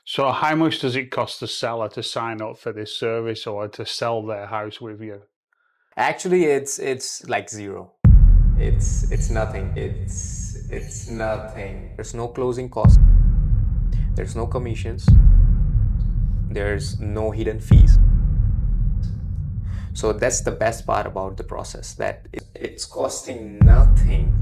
So how much does it cost the seller to sign up for this service or to sell their house with you? Actually, it's like zero. It's nothing. It's nothing. There's no closing cost. There's no commissions. There's no hidden fees. So that's the best part about the process, that it's costing nothing.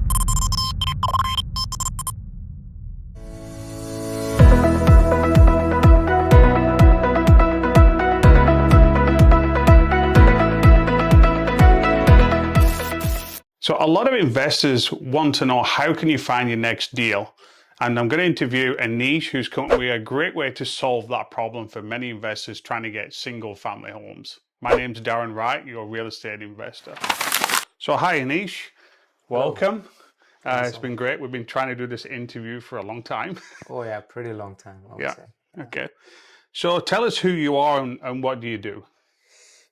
So a lot of investors want to know, how can you find your next deal? And I'm going to interview Anish, who's come up with a great way to solve that problem for many investors trying to get single family homes. My name's Darren Wright, your real estate investor. So hi Anish, Hello. welcome. Thank you It's so been much. great. We've been trying to do this interview for a long time. Oh yeah, pretty long time, I would Yeah, say. okay. So tell us who you are and what do you do?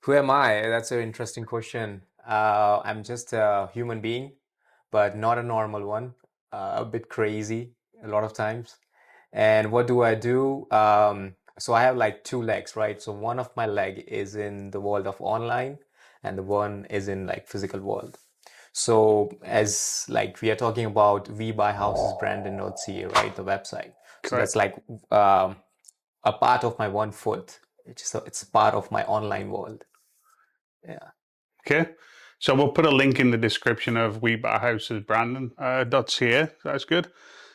Who am I? That's an interesting question. I'm just a human being, but not a normal one. A bit crazy a lot of times. And what do I do? So I have like two legs, right? So one of my leg is in the world of online, and the one is in like physical world. So as like we are talking about webuyhousesbrandon.ca, right? The website. So that's Correct. like a part of my one foot. It's a part of my online world. Yeah. Okay. So we'll put a link in the description of webuyhousesbrandon.ca. That's good.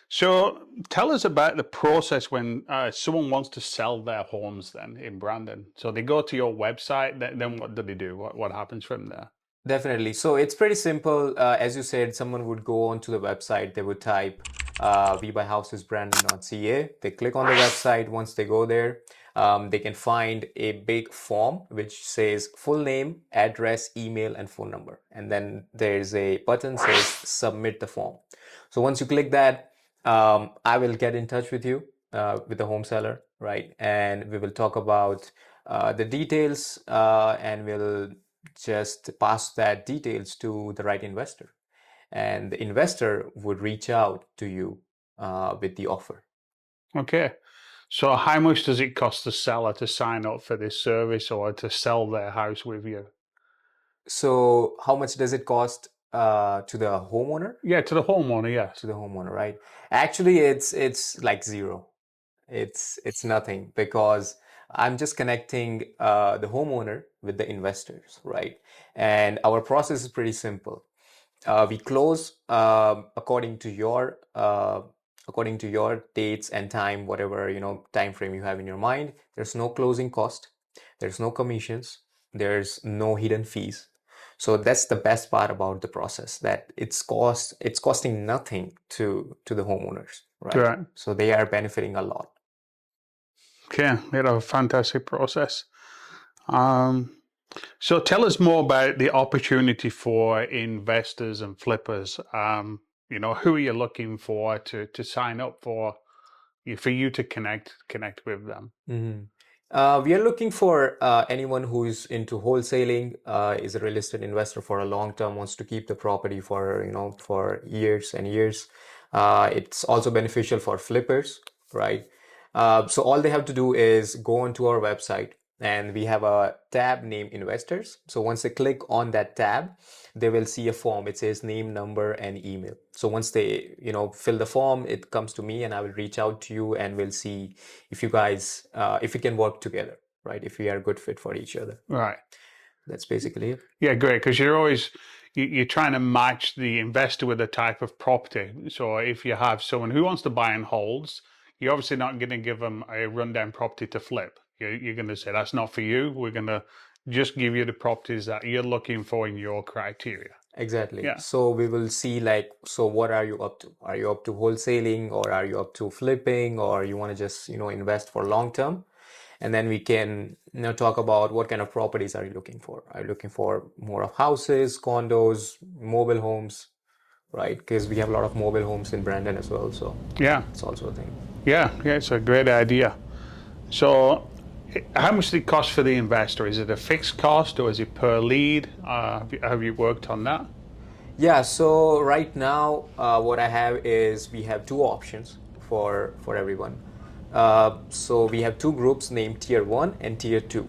So tell us about the process when someone wants to sell their homes then in Brandon. So they go to your website, then what do they do? What happens from there? Definitely. So it's pretty simple. As you said, someone would go onto the website, they would type webuyhousesbrandon.ca. They click on the website. Once they go there, they can find a big form which says full name, address, email, and phone number. And then there's a button says submit the form. So once you click that, I will get in touch with you, with the home seller, right? And we will talk about the details, and we'll just pass that details to the right investor, and the investor would reach out to you with the offer. Okay. So how much does it cost the seller to sign up for this service or to sell their house with you? So how much does it cost to the homeowner? Yeah, to the homeowner, To yes. the homeowner, right? Actually, it's like zero. It's nothing, because I'm just connecting the homeowner with the investors, right? And our process is pretty simple. We close according to your dates and time, whatever time frame you have in your mind. There's no closing cost, there's no commissions, there's no hidden fees. So that's the best part about the process, that it's costing nothing to the homeowners, right? Right. So they are benefiting a lot. Okay. We had a fantastic process. Um, So tell us more about the opportunity for investors and flippers. Who are you looking for to sign up for you to connect with them? Mhm. We are looking for anyone who is into wholesaling, is a real estate investor for a long term, wants to keep the property for for years and years. It's also beneficial for flippers, right? So all they have to do is go onto our website, and we have a tab named Investors. So once they click on that tab, they will see a form. It says name, number, and email. So once they fill the form, it comes to me, and I will reach out to you, and we'll see if you guys if we can work together, right? If we are a good fit for each other. Right. That's basically it. Yeah, great. Because you're trying to match the investor with the type of property. So if you have someone who wants to buy and holds, you're obviously not going to give them a rundown property to flip. You're going to say that's not for you. We're going to just give you the properties that you're looking for in your criteria. Exactly. Yeah. So we will see, like, so what are you up to? Are you up to wholesaling, or are you up to flipping, or you want to just invest for long term? And then we can talk about what kind of properties are you looking for. Are you looking for more of houses, condos, mobile homes, right? Because we have a lot of mobile homes in Brandon as well, so Yeah. it's also a thing. Yeah, it's a great idea. So, how much does it cost for the investor? Is it a fixed cost or is it per lead? Have you worked on that? Yeah, so right now, what I have is we have two options for everyone. So we have two groups named Tier 1 and Tier 2.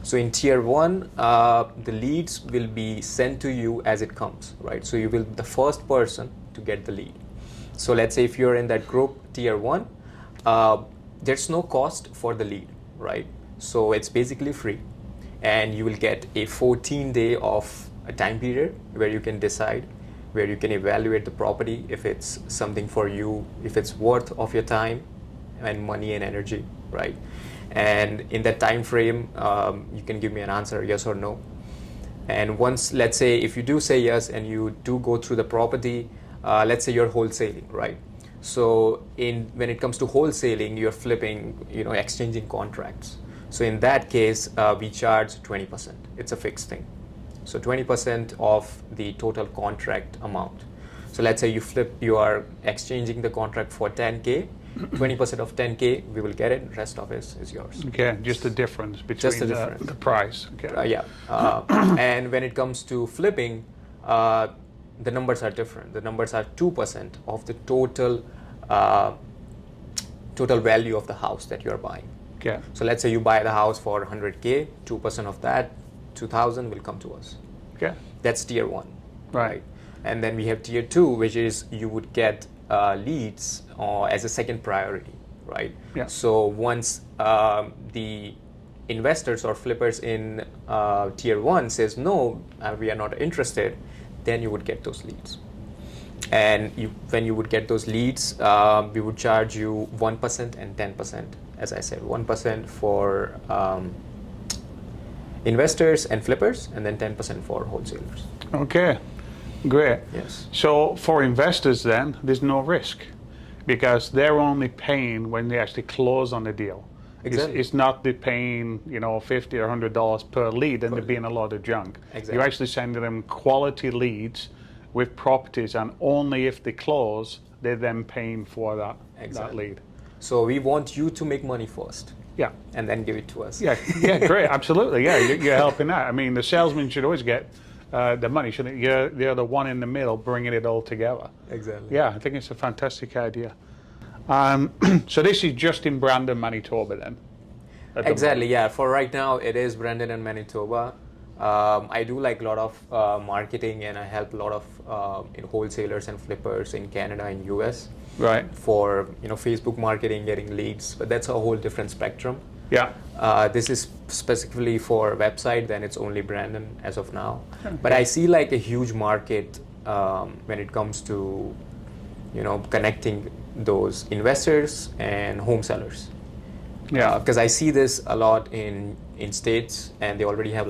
So in Tier 1, the leads will be sent to you as it comes, right? So you will be the first person to get the lead. So let's say if you're in that group Tier 1, there's no cost for the lead, right? So it's basically free, and you will get a 14-day of a time period where you can decide, where you can evaluate the property, if it's something for you, if it's worth of your time and money and energy, right? And in that time frame, you can give me an answer, yes or no. And once, let's say, if you do say yes and you do go through the property, let's say you're wholesaling, right? So when it comes to wholesaling, you're flipping, exchanging contracts. So in that case, we charge 20%. It's a fixed thing. So 20% of the total contract amount. So let's say you are exchanging the contract for 10K, 20% of 10K, we will get it, rest of it is yours. Okay, just the difference between the price. Okay. Yeah. And when it comes to flipping, the numbers are different. The numbers are 2% of the total value of the house that you're buying. Okay. So let's say you buy the house for 100K, 2% of that, 2,000 will come to us. Okay. That's Tier 1. Right. And then we have Tier 2, which is you would get leads as a second priority, right? Yeah. So once the investors or flippers in Tier 1 says, no, we are not interested, then you would get those leads. And when you would get those leads, we would charge you 1% and 10%. As I said, 1% for investors and flippers, and then 10% for wholesalers. Okay, great. Yes. So for investors then, there's no risk because they're only paying when they actually close on the deal. Exactly. It's not the paying, $50 or $100 per lead and there being a lot of junk. Exactly. You're actually sending them quality leads with properties, and only if they close, they're then paying for that lead. So we want you to make money first. Yeah. And then give it to us. Yeah, great, absolutely. Yeah, you're helping out. I mean, the salesman should always get the money, shouldn't it? You're the one in the middle bringing it all together. Exactly. Yeah, I think it's a fantastic idea. So this is just in Brandon, Manitoba then? Exactly, yeah. For right now, it is Brandon and Manitoba. I do like a lot of marketing, and I help a lot of wholesalers and flippers in Canada and US. Right. For Facebook marketing, getting leads, but that's a whole different spectrum. Yeah. This is specifically for a website, then it's only Brandon as of now. Okay. But I see like a huge market when it comes to connecting those investors and home sellers. Yeah. Because I see this a lot in states, and they already have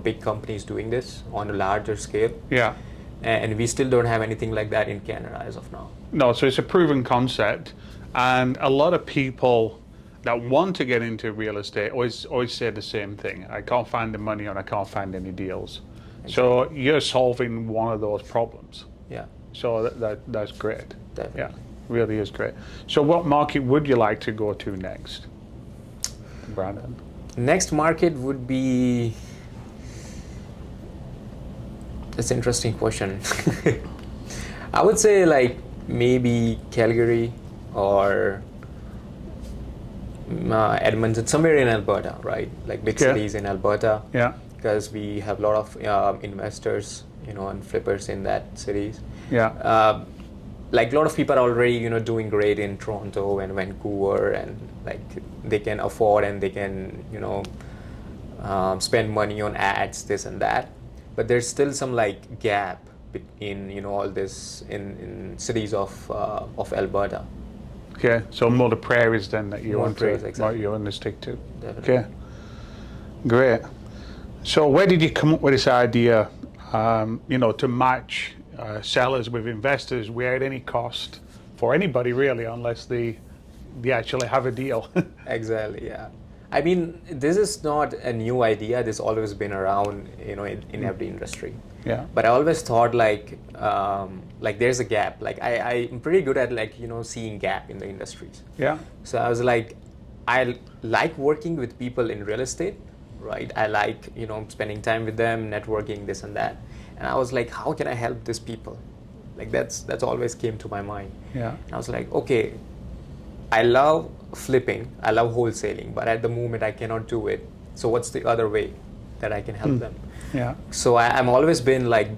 big companies doing this on a larger scale. Yeah. And we still don't have anything like that in Canada as of now. No, so it's a proven concept, and a lot of people that want to get into real estate always say the same thing. I can't find the money, and I can't find any deals. Exactly. So you're solving one of those problems. Yeah. So that's great. Definitely. Yeah, really is great. So what market would you like to go to next, Brandon? Next market would be... That's an interesting question. I would say maybe Calgary or Edmonton, somewhere in Alberta, right? Like big cities in Alberta. Yeah. Because we have a lot of investors, and flippers in that cities. Yeah. A lot of people are already, doing great in Toronto and Vancouver, and they can afford and they can, spend money on ads, this and that. But there's still some gap in all this in cities of Alberta. Okay, so more the prairies then that you want to stick to. Definitely. Okay, great. So where did you come up with this idea, to match sellers with investors without any cost for anybody really, unless they actually have a deal? Exactly. Yeah. I mean, this is not a new idea. This has always been around, in every industry. Yeah. But I always thought there's a gap. I'm pretty good at seeing gap in the industries. Yeah. So I was I like working with people in real estate, right? I like spending time with them, networking, this and that. And I was how can I help these people? That's always came to my mind. Yeah. And I was okay, I love flipping. I love wholesaling, but at the moment I cannot do it. So what's the other way that I can help them? Yeah. So I'm always been like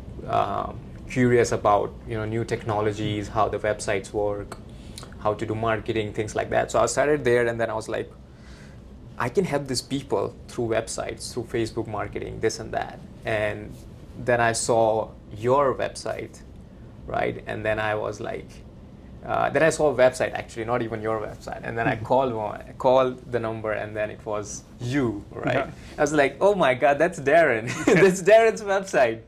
curious about new technologies, how the websites work, how to do marketing, things like that. So I started there, and then I was like, I can help these people through websites, through Facebook marketing, this and that. And then I saw your website, right? And then I was like, then I saw a website, actually, not even your website. And then I called the number, and then it was you, right? Yeah. I was like, oh my God, that's Darren. That's Darren's website.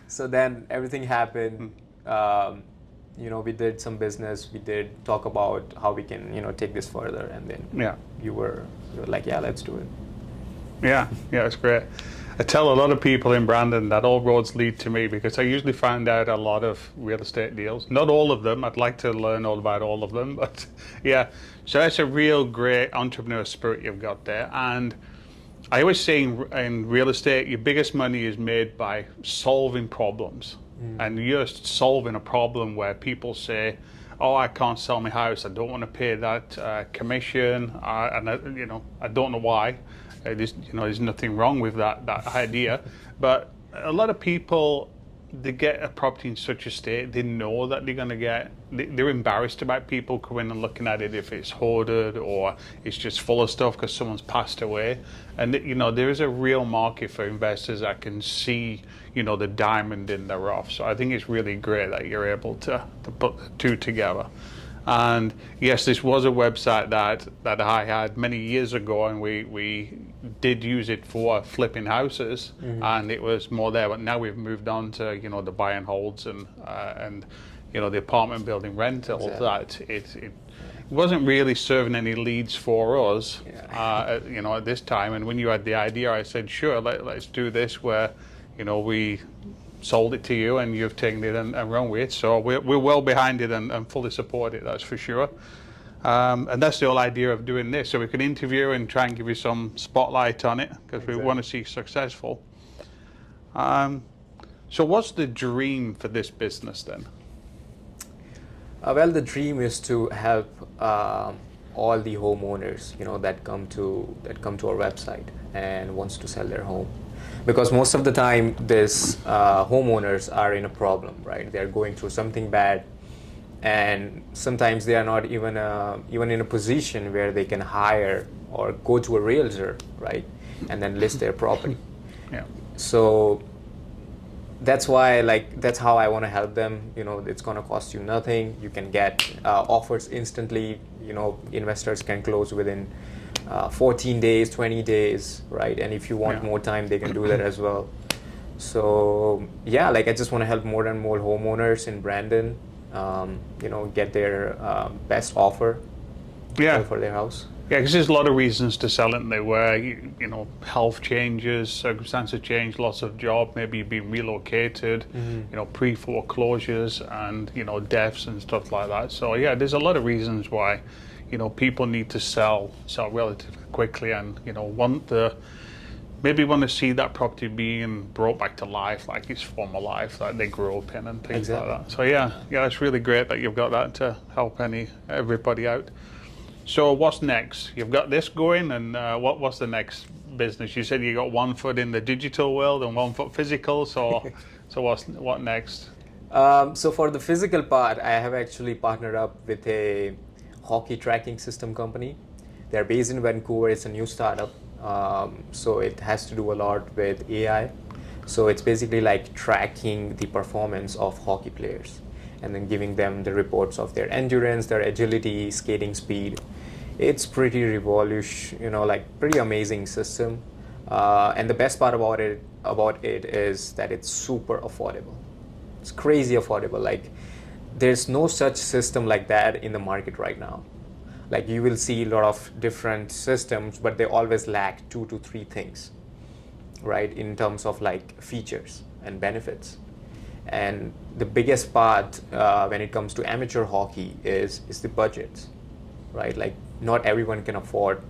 So then everything happened. We did some business. We did talk about how we can, take this further. And then you were like, yeah, let's do it. Yeah, it's great. I tell a lot of people in Brandon that all roads lead to me, because I usually find out a lot of real estate deals. Not all of them. I'd like to learn all about all of them, but yeah. So that's a real great entrepreneur spirit you've got there. And I always say in real estate, your biggest money is made by solving problems. And you're solving a problem where people say, oh, I can't sell my house. I don't want to pay that commission. And I don't know why. There's nothing wrong with that idea. But a lot of people, they get a property in such a state, they know that they're going to they're embarrassed about people coming and looking at it if it's hoarded or it's just full of stuff because someone's passed away. And there is a real market for investors that can see the diamond in the rough. So I think it's really great that you're able to put the two together. And yes, this was a website that I had many years ago, and we did use it for flipping houses, and it was more there. But now we've moved on to the buy and holds and the apartment building rentals. Exactly. That it wasn't really serving any leads for us, at this time. And when you had the idea, I said, sure, let's do this where we sold it to you and you've taken it and run with it. So we're well behind it and fully support it, that's for sure. And that's the whole idea of doing this. So we can interview and try and give you some spotlight on it, because we want to see successful. So what's the dream for this business then? Well, the dream is to help all the homeowners, that come to our website and wants to sell their home. Because most of the time, these homeowners are in a problem, right? They're going through something bad, and sometimes they are not even in a position where they can hire or go to a realtor, right, and then list their property. Yeah. So that's why, that's how I want to help them. It's going to cost you nothing. You can get offers instantly. Investors can close within 14 days, 20 days, right? And if you want more time, they can do that as well. So yeah, I just want to help more and more homeowners in Brandon, get their best offer for their house. Yeah, because there's a lot of reasons to sell it. There were, health changes, circumstances change, loss of job, maybe you've been relocated, pre-foreclosures and, deaths and stuff like that. So yeah, there's a lot of reasons why people need to sell relatively quickly, and want to see that property being brought back to life, like its former life that they grew up in and things like that. So yeah, it's really great that you've got that to help everybody out. So what's next? You've got this going, and what's the next business? You said you got one foot in the digital world and one foot physical. So what next? So for the physical part, I have actually partnered up with a hockey tracking system company. They're based in Vancouver. It's a new startup. So it has to do a lot with AI. So it's basically like tracking the performance of hockey players and then giving them the reports of their endurance, their agility, skating speed. It's pretty revolutionary, pretty amazing system. And the best part about it is that it's super affordable. It's crazy affordable. There's no such system like that in the market right now. You will see a lot of different systems, but they always lack 2 to 3 things, right, in terms of features and benefits. And the biggest part when it comes to amateur hockey is the budgets, right? Not everyone can afford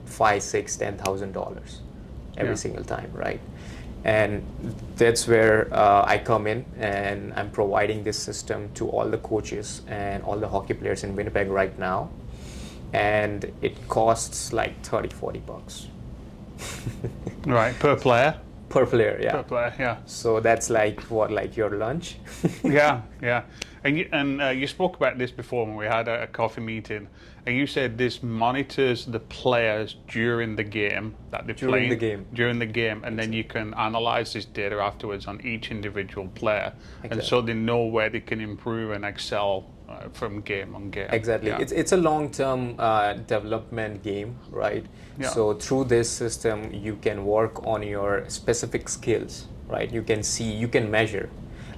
$5,000, $6,000, $10,000 every single time, right? And that's where I come in, and I'm providing this system to all the coaches and all the hockey players in Winnipeg right now. and it costs like 30-40 bucks Right, per player. per player. Per Yeah. player, yeah. So that's like what, like your lunch? Yeah, yeah. And you spoke about this before when we had a coffee meeting, and you said this monitors the players during the game that they're During the playing, game. during the game, and then you can analyze this data afterwards on each individual player, and so Exactly. they know where they can improve and excel from game on game. Exactly. Yeah. It's a long-term development game, right? Yeah. So through this system, you can work on your specific skills, right? You can see, you can measure.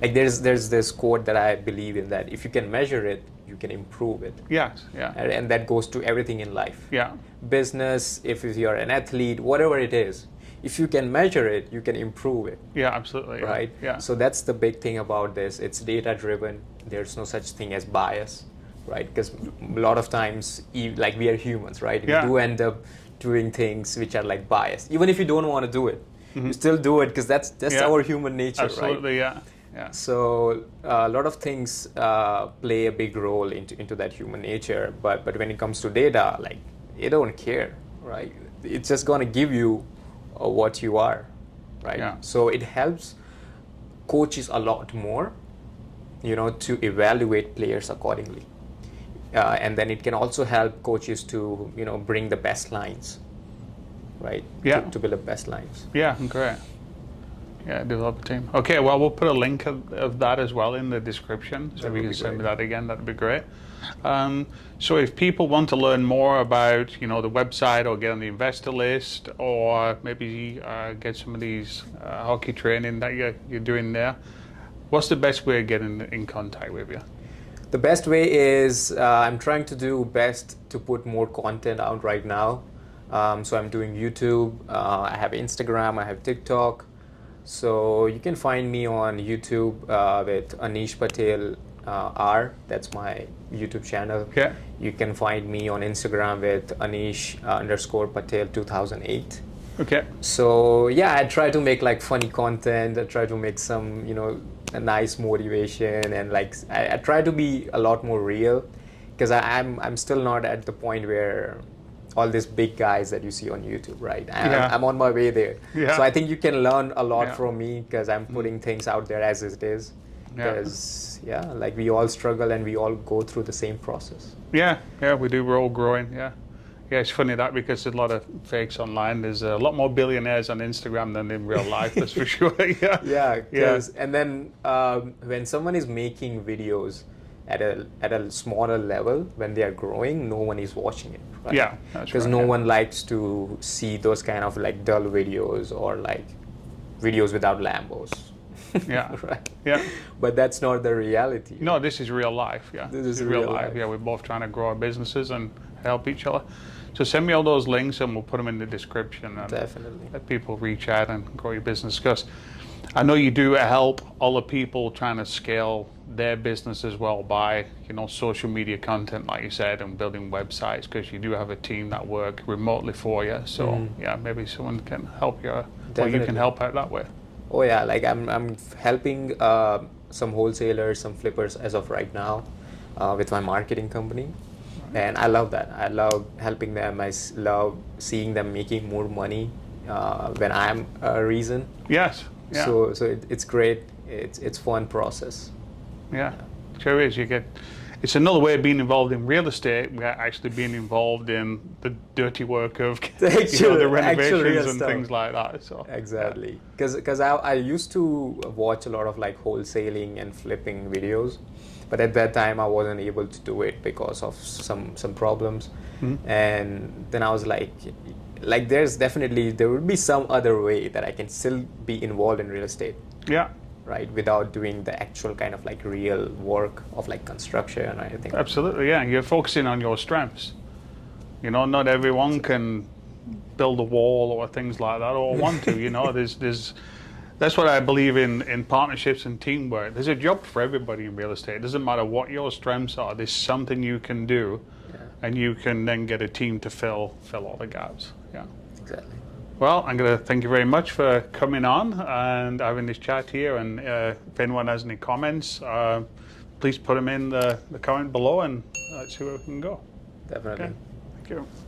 Like there's this quote that I believe in, that if you can measure it, you can improve it. Yes. Yeah. And that goes to everything in life. Yeah. Business, if you're an athlete, whatever it is, if you can measure it, you can improve it. Yeah. Absolutely. Yeah. Right? Yeah. So that's the big thing about this. It's data driven. There's no such thing as bias, right? Because a lot of times, like we are humans, right? We Yeah. do end up doing things which are like biased. Even if you don't want to do it, you still do it because that's Yeah. our human nature, right? Absolutely. Yeah. Yeah. So a lot of things play a big role into that human nature. But when it comes to data, like it don't care, right? It's just gonna give you what you are, right? Yeah. So it helps coaches a lot more, to evaluate players accordingly. And then it can also help coaches to, bring the best lines, right? Yeah. To build the best lines. Yeah, great. Yeah, develop a team. Okay, well, we'll put a link of that as well in the description. So That if you would can be send me great. that again, that'd be great. So if people want to learn more about, the website or get on the investor list, or maybe get some of these hockey training that you're doing there, what's the best way of getting in contact with you? The best way is I'm trying to do best to put more content out right now. So I'm doing YouTube, I have Instagram, I have TikTok. So you can find me on YouTube with Anish Patel R. That's my YouTube channel. Yeah. You can find me on Instagram with Anish underscore Patel 2008. Okay. So yeah, I try to make like funny content. I try to make some, a nice motivation, and like I try to be a lot more real, because I'm still not at the point where all these big guys that you see on YouTube, right? I'm on my way there. Yeah. So I think you can learn a lot Yeah. from me, because I'm putting things out there as it is. Yeah. Because like we all struggle and we all go through the same process. Yeah, we do. We're all growing. Yeah. Yeah, it's funny that, because there's a lot of fakes online. There's a lot more billionaires on Instagram than in real life, that's for sure. Yeah. Yeah. And then when someone is making videos at a smaller level, when they are growing, no one is watching it, right? Yeah, that's Because right, no yeah. one likes to see those kind of like dull videos, or like videos without Lambos. Yeah. Right. Yeah. But that's not the reality. No, this is real life. Yeah. This is real life. Yeah, we're both trying to grow our businesses and help each other. So send me all those links and we'll put them in the description. And Definitely. let people reach out and grow your business. Because I know you do help other people trying to scale their business as well by, social media content, like you said, and building websites, because you do have a team that work remotely for you. So yeah, maybe someone can help you, or you can Definitely. help out that way. Oh yeah, like I'm helping some wholesalers, some flippers as of right now with my marketing company, and I love that. I love helping them. Love seeing them making more money when I'm a reason. Yes. Yeah. So it's great. It's fun process. Yeah, sure is. It's another way of being involved in real estate. We're actually being involved in the dirty work of the Actual renovations real and stuff. things like that. So Exactly, because I used to watch a lot of like wholesaling and flipping videos, but at that time I wasn't able to do it because of some problems, and then I was like there would be some other way that I can still be involved in real estate, yeah, right, without doing the actual kind of like real work of like construction or anything. absolutely. Yeah, you're focusing on your strengths. Not everyone can build a wall or things like that, or want to. There's that's what I believe in partnerships and teamwork. There's a job for everybody in real estate. It doesn't matter what your strengths are. There's something you can do, and you can then get a team to fill all the gaps. Yeah. Exactly. Well, I'm going to thank you very much for coming on and having this chat here. And if anyone has any comments, please put them in the comment below, and let's see where we can go. Definitely. Okay. Thank you.